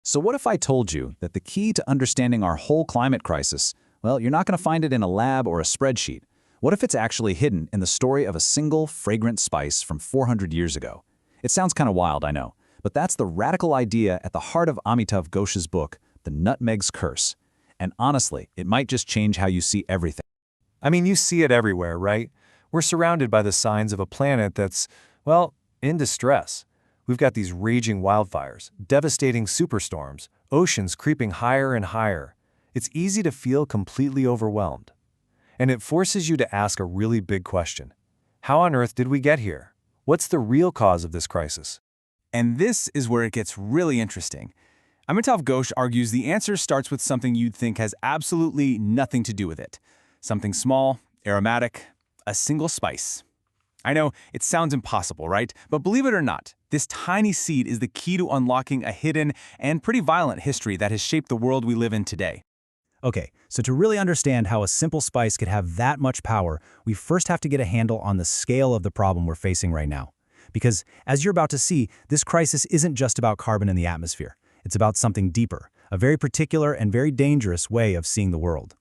So what if I told you that the key to understanding our whole climate crisis, well, you're not going to find it in a lab or a spreadsheet. What if it's actually hidden in the story of a single fragrant spice from 400 years ago? It sounds kind of wild, I know, but that's the radical idea at the heart of Amitav Ghosh's book, The Nutmeg's Curse. And honestly, it might just change how you see everything. I mean, you see it everywhere, right? We're surrounded by the signs of a planet that's, well, in distress. We've got these raging wildfires, devastating superstorms, oceans creeping higher and higher. It's easy to feel completely overwhelmed. And it forces you to ask a really big question. How on earth did we get here? What's the real cause of this crisis? And this is where it gets really interesting. Amitav Ghosh argues the answer starts with something you'd think has absolutely nothing to do with it. Something small, aromatic, a single spice. I know, it sounds impossible, right? But believe it or not, this tiny seed is the key to unlocking a hidden and pretty violent history that has shaped the world we live in today. Okay, so to really understand how a simple spice could have that much power, we first have to get a handle on the scale of the problem we're facing right now. Because, as you're about to see, this crisis isn't just about carbon in the atmosphere. It's about something deeper, a very particular and very dangerous way of seeing the world.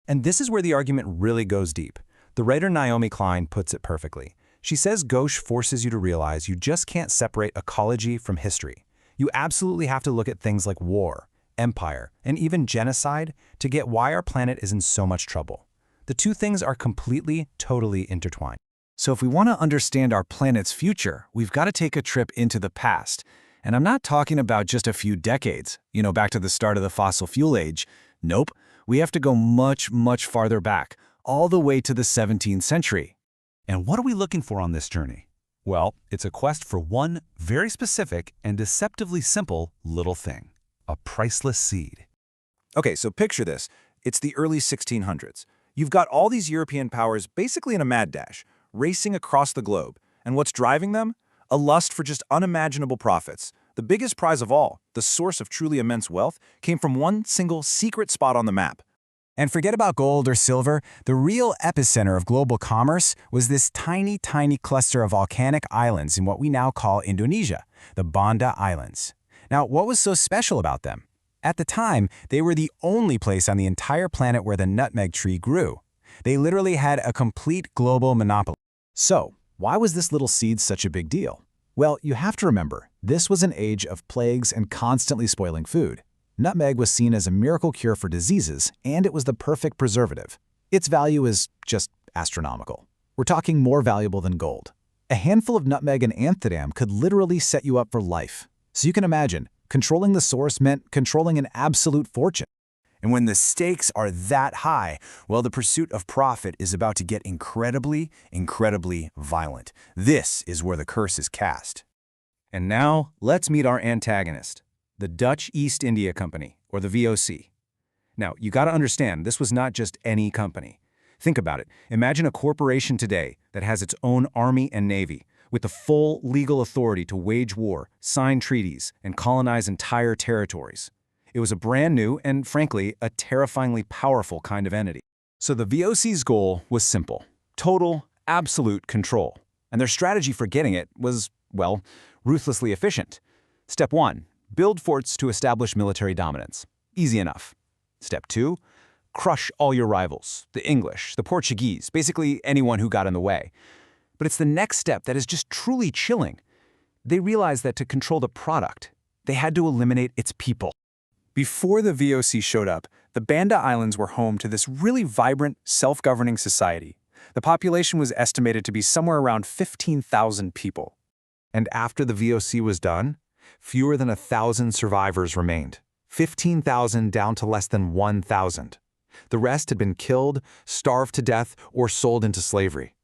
And this is where the argument really goes deep. The writer Naomi Klein puts it perfectly. She says Ghosh forces you to realize you just can't separate ecology from history. You absolutely have to look at things like war, empire, and even genocide to get why our planet is in so much trouble. The two things are completely, totally intertwined. So if we want to understand our planet's future, we've got to take a trip into the past. And I'm not talking about just a few decades, back to the start of the fossil fuel age. Nope, we have to go much, much farther back, all the way to the 17th century. And what are we looking for on this journey? Well, it's a quest for one very specific and deceptively simple little thing: a priceless seed. Okay, so picture this. It's the early 1600s. You've got all these European powers basically in a mad dash, racing across the globe. And what's driving them? A lust for just unimaginable profits. The biggest prize of all, the source of truly immense wealth, came from one single secret spot on the map. And forget about gold or silver, the real epicenter of global commerce was this tiny, tiny cluster of volcanic islands in what we now call Indonesia, the Banda Islands. Now, what was so special about them? At the time, they were the only place on the entire planet where the nutmeg tree grew. They literally had a complete global monopoly. So, why was this little seed such a big deal? Well, you have to remember, this was an age of plagues and constantly spoiling food. Nutmeg was seen as a miracle cure for diseases, and it was the perfect preservative. Its value is just astronomical. We're talking more valuable than gold. A handful of nutmeg in Amsterdam could literally set you up for life. So you can imagine, controlling the source meant controlling an absolute fortune. And when the stakes are that high, well, the pursuit of profit is about to get incredibly, incredibly violent. This is where the curse is cast. And now, let's meet our antagonist, the Dutch East India Company, or the VOC. Now, you gotta understand, this was not just any company. Think about it. Imagine a corporation today that has its own army and navy, with the full legal authority to wage war, sign treaties, and colonize entire territories. It was a brand new and, frankly, a terrifyingly powerful kind of entity. So the VOC's goal was simple: total, absolute control. And their strategy for getting it was, well, ruthlessly efficient. Step 1. Build forts to establish military dominance. Easy enough. Step 2. Crush all your rivals, the English, the Portuguese, basically anyone who got in the way. But it's the next step that is just truly chilling. They realized that to control the product, they had to eliminate its people. Before the VOC showed up, the Banda Islands were home to this really vibrant, self-governing society. The population was estimated to be somewhere around 15,000 people. And after the VOC was done, fewer than 1,000 survivors remained. 15,000 down to less than 1,000. The rest had been killed, starved to death, or sold into slavery.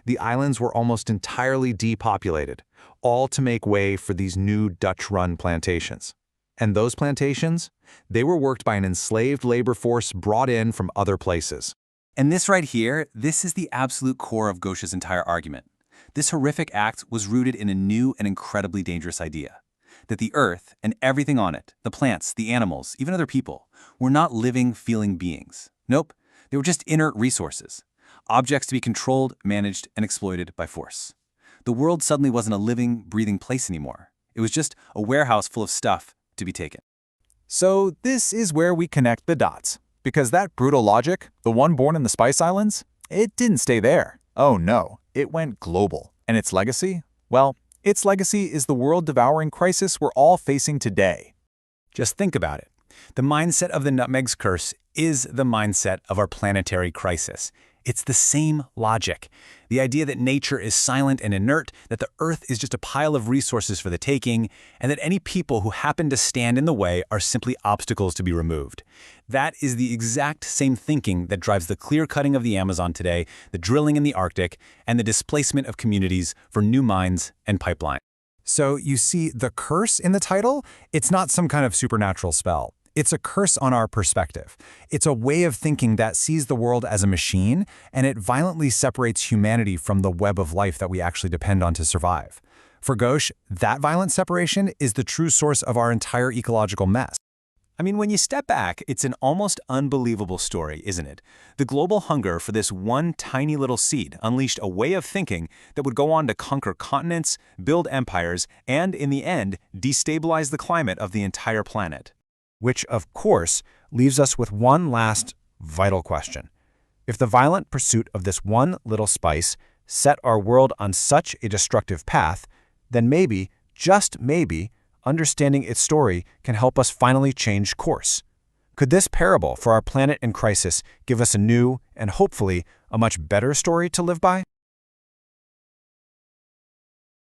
The islands were almost entirely depopulated, all to make way for these new Dutch-run plantations. And those plantations, they were worked by an enslaved labor force brought in from other places. And this right here, this is the absolute core of Ghosh's entire argument. This horrific act was rooted in a new and incredibly dangerous idea: that the earth and everything on it, the plants, the animals, even other people, were not living, feeling beings. Nope, they were just inert resources, objects to be controlled, managed, and exploited by force. The world suddenly wasn't a living, breathing place anymore. It was just a warehouse full of stuff to be taken. So this is where we connect the dots. Because that brutal logic, the one born in the Spice Islands, it didn't stay there. Oh no, it went global. And its legacy? Well, its legacy is the world-devouring crisis we're all facing today. Just think about it. The mindset of the Nutmeg's curse is the mindset of our planetary crisis. It's the same logic. The idea that nature is silent and inert, that the Earth is just a pile of resources for the taking, and that any people who happen to stand in the way are simply obstacles to be removed. That is the exact same thinking that drives the clear-cutting of the Amazon today, the drilling in the Arctic, and the displacement of communities for new mines and pipelines. So you see, the curse in the title, it's not some kind of supernatural spell. It's a curse on our perspective. It's a way of thinking that sees the world as a machine, and it violently separates humanity from the web of life that we actually depend on to survive. For Ghosh, that violent separation is the true source of our entire ecological mess. I mean, when you step back, it's an almost unbelievable story, isn't it? The global hunger for this one tiny little seed unleashed a way of thinking that would go on to conquer continents, build empires, and, in the end, destabilize the climate of the entire planet. Which, of course, leaves us with one last vital question. If the violent pursuit of this one little spice set our world on such a destructive path, then maybe, just maybe, understanding its story can help us finally change course. Could this parable for our planet in crisis give us a new and hopefully a much better story to live by?